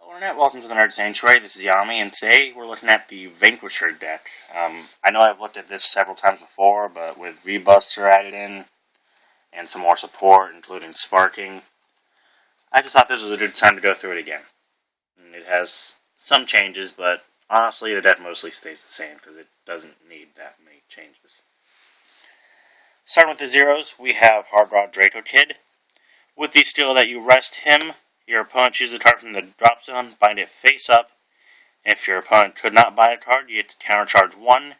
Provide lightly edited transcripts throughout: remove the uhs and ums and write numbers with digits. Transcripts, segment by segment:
Internet, welcome to the Nerd Sanctuary. This is Yami, and today we're looking at the Vanquisher deck. I know I've looked at this several times before, but with V-Buster added in, and some more support, including Sparking, I just thought this was a good time to go through it again. And it has some changes, but honestly the deck mostly stays the same, because it doesn't need that many changes. Starting with the zeros, we have Hard Rod Draco Kid. With the skill that you rest him, your opponent chooses a card from the drop zone, bind it face up. If your opponent could not bind a card, you get to countercharge 1,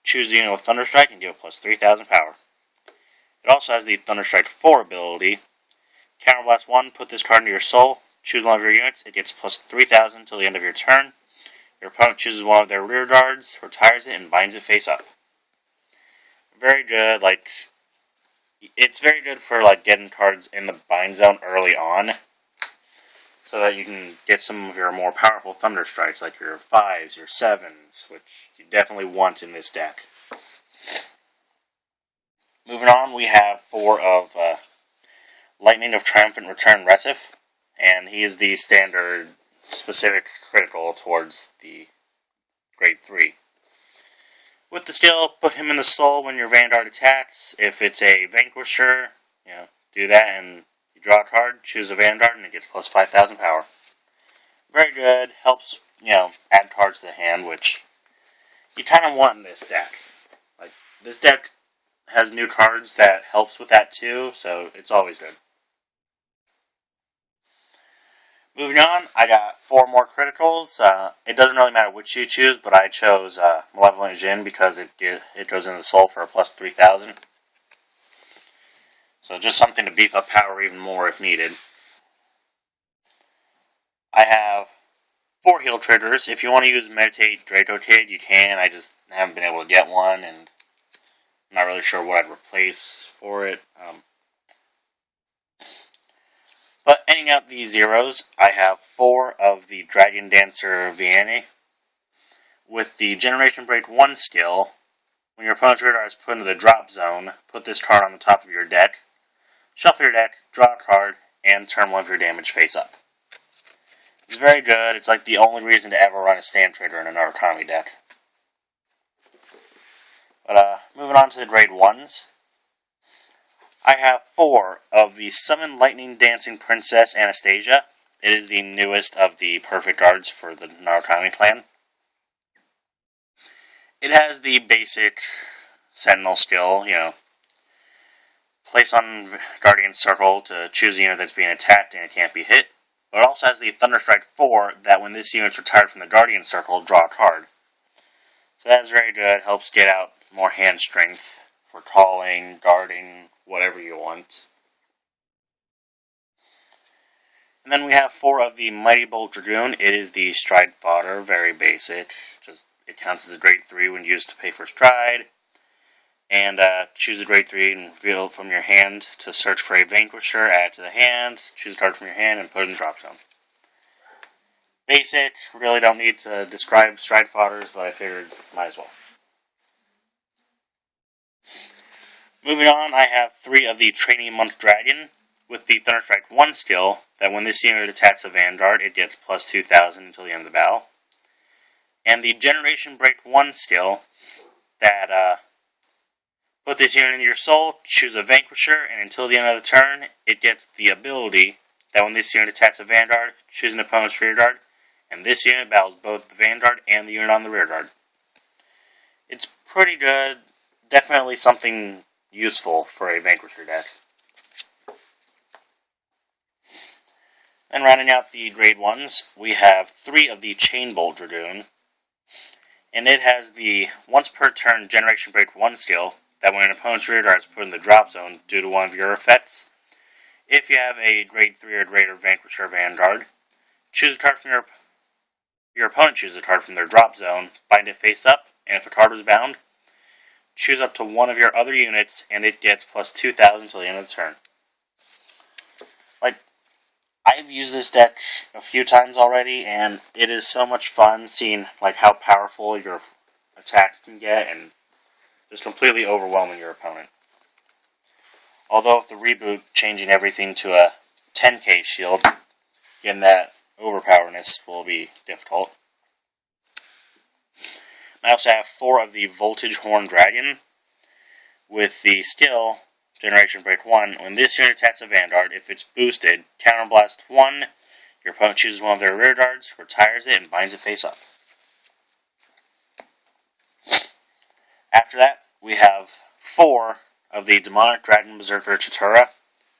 choose a unit with Thunderstrike, and give it plus 3,000 power. It also has the Thunderstrike 4 ability. Counterblast 1, put this card into your soul, choose one of your units, it gets plus 3,000 until the end of your turn. Your opponent chooses one of their rear guards, retires it, and binds it face up. Very good, it's very good for getting cards in the bind zone early on, so that you can get some of your more powerful Thunder Strikes, like your 5s, your 7s, which you definitely want in this deck. Moving on, we have 4 of Lightning of Triumphant Return Resif, and he is the standard specific critical towards the grade 3. With the skill, put him in the soul when your Vanguard attacks. If it's a Vanquisher, do that and draw a card, choose a Vanguard, and it gets plus 5,000 power. Very good. Helps, add cards to the hand, which you kind of want in this deck. This deck has new cards that helps with that too, so it's always good. Moving on, I got 4 more criticals. It doesn't really matter which you choose, but I chose Malevolent Jinn because it goes in the soul for a plus 3,000. So just something to beef up power even more if needed. I have 4 heal triggers. If you want to use Meditate Draco Kid, you can. I just haven't been able to get one, and I'm not really sure what I'd replace for it. But ending out the zeros, I have 4 of the Dragon Dancer Vianney. With the Generation Break 1 skill, when your opponent's radar is put into the drop zone, put this card on the top of your deck. Shuffle your deck, draw a card, and turn one of your damage face up. It's very good. It's the only reason to ever run a Stand Trader in an Narconomy deck. But moving on to the grade 1s. I have 4 of the Summon Lightning Dancing Princess Anastasia. It is the newest of the perfect cards for the Narconomy clan. It has the basic Sentinel skill, place on Guardian Circle to choose a unit that's being attacked and it can't be hit. But it also has the Thunderstrike 4 that when this unit's retired from the Guardian Circle, draw a card. So that is very good. Helps get out more hand strength for calling, guarding, whatever you want. And then we have 4 of the Mighty Bolt Dragoon. It is the Stride Fodder, very basic. It counts as a grade 3 when used to pay for Stride. And choose a grade 3 and reveal from your hand to search for a Vanquisher, add it to the hand, choose a card from your hand, and put it in the drop zone. Basic, really don't need to describe Stride Fodders, but I figured might as well. Moving on, I have 3 of the Training Monk Dragon, with the Thunderstrike 1 skill, that when this unit attacks a Vanguard, it gets plus 2,000 until the end of the battle. And the Generation Break 1 skill, that put this unit into your soul, choose a Vanquisher, and until the end of the turn, it gets the ability that when this unit attacks a Vanguard, choose an opponent's rear guard, and this unit battles both the Vanguard and the unit on the rear guard. It's pretty good. Definitely something useful for a Vanquisher deck. And rounding out the grade 1s, we have 3 of the Chain Bolt Dragoon, and it has the once per turn Generation Break 1 skill, that when an opponent's rear guard is put in the drop zone due to one of your effects, if you have a grade 3 or greater Vanquisher Vanguard, choose a card from your opponent chooses a card from their drop zone, bind it face up, and if a card was bound, choose up to one of your other units, and it gets plus 2,000 until the end of the turn. I've used this deck a few times already, and it is so much fun seeing how powerful your attacks can get, and just completely overwhelming your opponent. Although with the reboot changing everything to a 10k shield, getting that overpowerness will be difficult. I also have 4 of the Voltage Horn Dragon with the skill Generation Break 1. When this unit attacks a Vanguard, if it's boosted, Counterblast 1, your opponent chooses one of their rear guards, retires it, and binds it face up. After that, we have 4 of the Demonic Dragon Berserker Chitauri.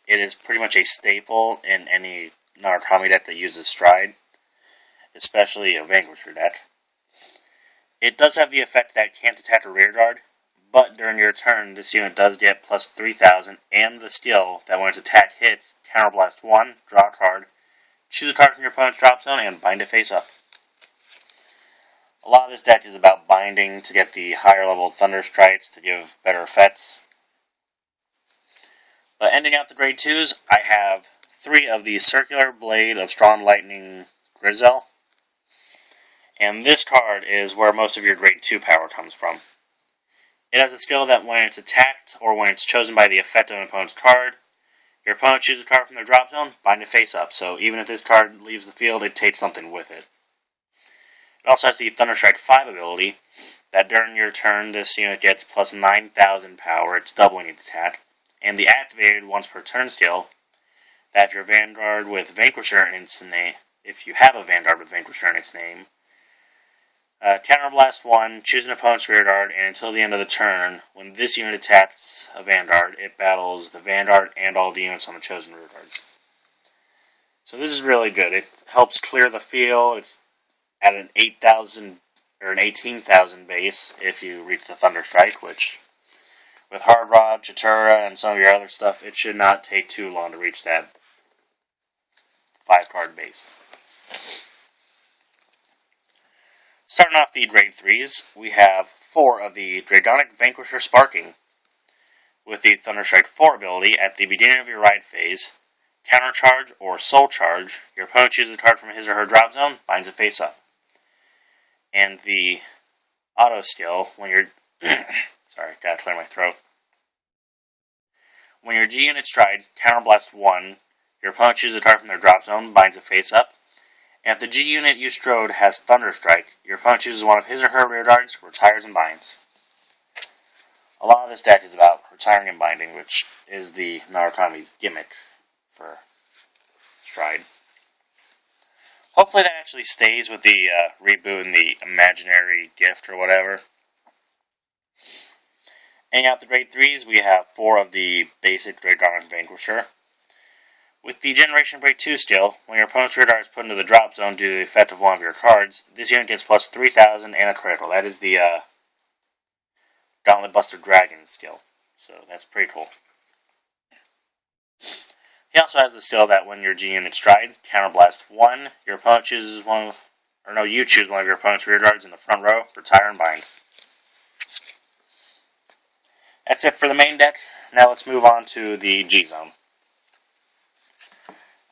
It is pretty much a staple in any Narukami deck that uses Stride, especially a Vanquisher deck. It does have the effect that it can't attack a rear guard, but during your turn, this unit does get plus 3,000 and the skill that when its attack hits, Counterblast 1, draw a card, choose a card from your opponent's drop zone, and bind it face up. A lot of this deck is about binding to get the higher level Thunder Strikes to give better effects. But ending out the grade 2s, I have 3 of the Circular Blade of Strong Lightning Grizel. And this card is where most of your grade 2 power comes from. It has a skill that when it's attacked, or when it's chosen by the effect of an opponent's card, your opponent chooses a card from their drop zone, bind it face up. So even if this card leaves the field, it takes something with it. It also has the Thunderstrike 5 ability, that during your turn, this unit gets plus 9,000 power, it's doubling its attack. And the activated once per turn skill, that if your Vanguard with Vanquisher in its name, if you have a Vanguard with Vanquisher in its name, Counterblast 1, choose an opponent's rear guard, and until the end of the turn, when this unit attacks a Vanguard, it battles the Vanguard and all the units on the chosen rear guards. So this is really good. It helps clear the field. It's at an 8,000 or an 18,000 base if you reach the Thunder Strike, which with Hard Rod, Chitauri, and some of your other stuff, it should not take too long to reach that 5-card base. Starting off the grade 3s, we have 4 of the Dragonic Vanquisher Sparking. With the Thunderstrike 4 ability, at the beginning of your ride phase, Countercharge or Soul Charge, your opponent chooses a card from his or her drop zone, binds it face up. And the auto skill, when you're... sorry, gotta clear my throat. When your G unit strides, Counterblast 1, your opponent chooses a card from their drop zone, binds it face up. And if the G unit you strode has Thunderstrike, your opponent chooses one of his or her rear guards, retires and binds. A lot of this deck is about retiring and binding, which is the Narukami's gimmick for Stride. Hopefully that actually stays with the reboot and the imaginary gift or whatever. Ending out the grade 3s, we have 4 of the basic Dragonic Vanquisher. With the Generation Break 2 skill, when your opponent's rear guard is put into the drop zone due to the effect of one of your cards, this unit gets plus 3,000 and a critical. That is the Gauntlet Buster Dragon skill. So that's pretty cool. He also has the skill that when your G unit strides, Counterblast 1, your opponent chooses you choose one of your opponent's rear guards in the front row, retire and bind. That's it for the main deck. Now let's move on to the G zone.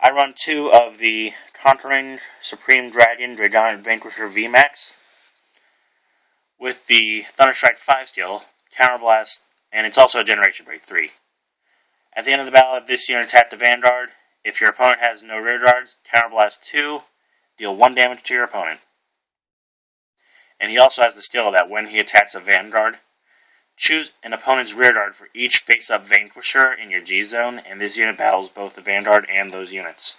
I run 2 of the Conquering Supreme Dragon Dragonic Vanquisher VMAX with the Thunderstrike 5 skill, Counterblast, and it's also a Generation Break 3. At the end of the battle, if this unit attacked a Vanguard, if your opponent has no rear guards, Counterblast 2, deal 1 damage to your opponent. And he also has the skill that when he attacks a Vanguard, choose an opponent's rear guard for each face-up Vanquisher in your G-Zone, and this unit battles both the Vanguard and those units.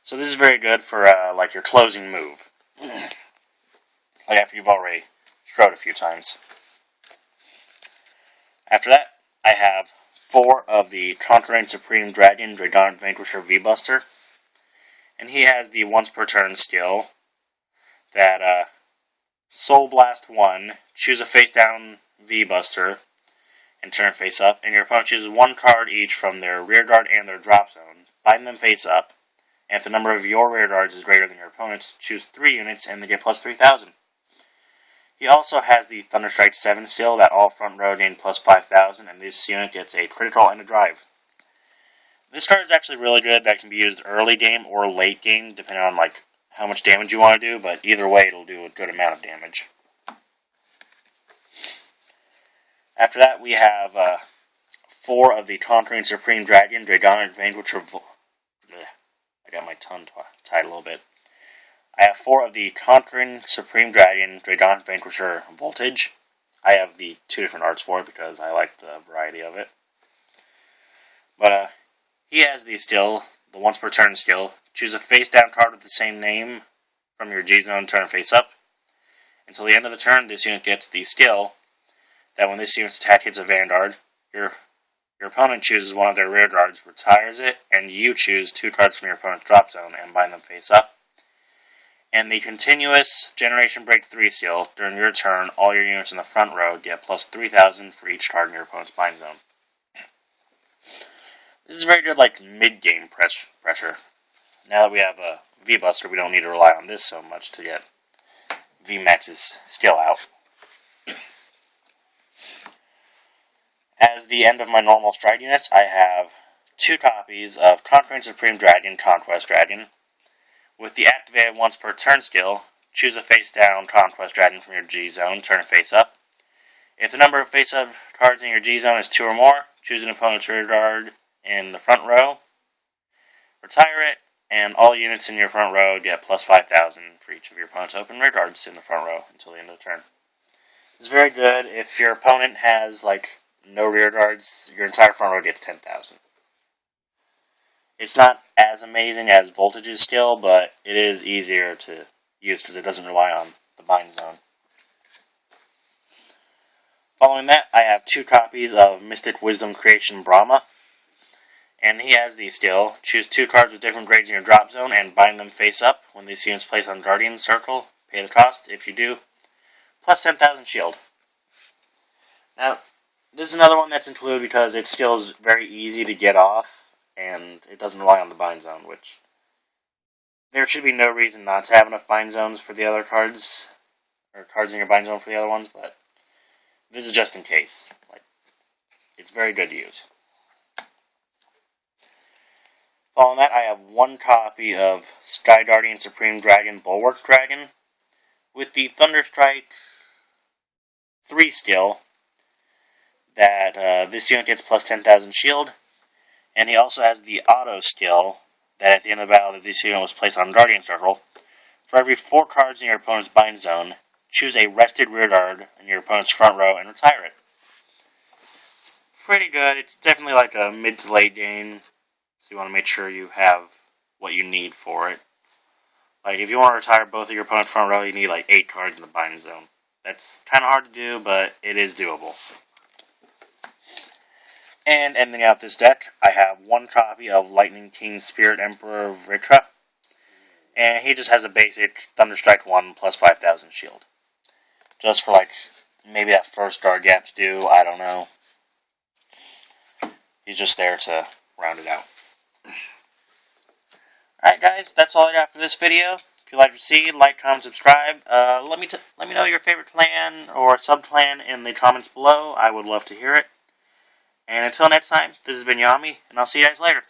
So this is very good for, like, your closing move. Like after you've already strode a few times. After that, I have 4 of the Conquering Supreme Dragon Dragonic Vanquisher V-Buster. And he has the once per turn skill that, Soul Blast 1, choose a face-down V-Buster, and turn face up, and your opponent chooses 1 card each from their rear guard and their drop zone, bind them face up, and if the number of your rear guards is greater than your opponent's, choose 3 units and they get plus 3,000. He also has the Thunderstrike 7 skill that all front row gain plus 5,000, and this unit gets a critical and a drive. This card is actually really good. That can be used early game or late game, depending on like how much damage you want to do, but either way it'll do a good amount of damage. After that, we have 4 of the Conquering Supreme Dragon Dragonic Vanquisher. I got my tongue tied a little bit. I have 4 of the Conquering Supreme Dragon Dragonic Vanquisher Voltage. I have the 2 different arts for it because I like the variety of it. But he has the skill, the once per turn skill. Choose a face down card with the same name from your G-Zone, turn face up. Until the end of the turn, this unit gets the skill that when this unit's attack hits a Vanguard, your opponent chooses one of their rear guards, retires it, and you choose 2 cards from your opponent's drop zone and bind them face up. And the continuous Generation Break 3 skill, during your turn, all your units in the front row get plus 3,000 for each card in your opponent's bind zone. This is very good, like, mid-game pressure. Now that we have a V-Buster, we don't need to rely on this so much to get V-Max's skill out. As the end of my normal stride units, I have 2 copies of Conquering Supreme Dragon, Conquest Dragon. With the activated once per turn skill, choose a face-down Conquest Dragon from your G-Zone, turn it face up. If the number of face-up cards in your G-Zone is 2 or more, choose an opponent's rear guard in the front row, retire it, and all units in your front row get plus 5,000 for each of your opponent's open rear guards in the front row until the end of the turn. It's very good. If your opponent has, like, no rear guards, your entire front row gets 10,000. It's not as amazing as Voltage's skill, but it is easier to use because it doesn't rely on the bind zone. Following that, I have 2 copies of Mystic Wisdom Creation Brahma. And he has the skill, choose 2 cards with different grades in your drop zone and bind them face up. When these units place on Guardian Circle, pay the cost. If you do, plus 10,000 shield. Now, this is another one that's included because its skill is very easy to get off, and it doesn't rely on the bind zone, which there should be no reason not to have enough bind zones for the other cards, or cards in your bind zone for the other ones, but this is just in case. Like, it's very good to use. Following that, I have 1 copy of Sky Guardian Supreme Dragon Bulwark Dragon with the Thunderstrike 3 skill that this unit gets plus 10,000 shield, and he also has the auto skill that at the end of the battle that this unit was placed on Guardian Circle. For every 4 cards in your opponent's bind zone, choose a rested rear guard in your opponent's front row and retire it. It's pretty good. It's definitely like a mid to late game. You want to make sure you have what you need for it. Like, if you want to retire both of your opponent's front row, you need like 8 cards in the bind zone. That's kind of hard to do, but it is doable. And ending out this deck, I have 1 copy of Lightning King Spirit Emperor Vritra. And he just has a basic Thunderstrike 1 plus 5,000 shield. Just for, like, maybe that first guard you have to do, I don't know. He's just there to round it out. Alright guys, that's all I got for this video. If you like to see, like, comment, subscribe. Let me know your favorite clan or sub-clan in the comments below. I would love to hear it. And until next time, this has been Yami, and I'll see you guys later.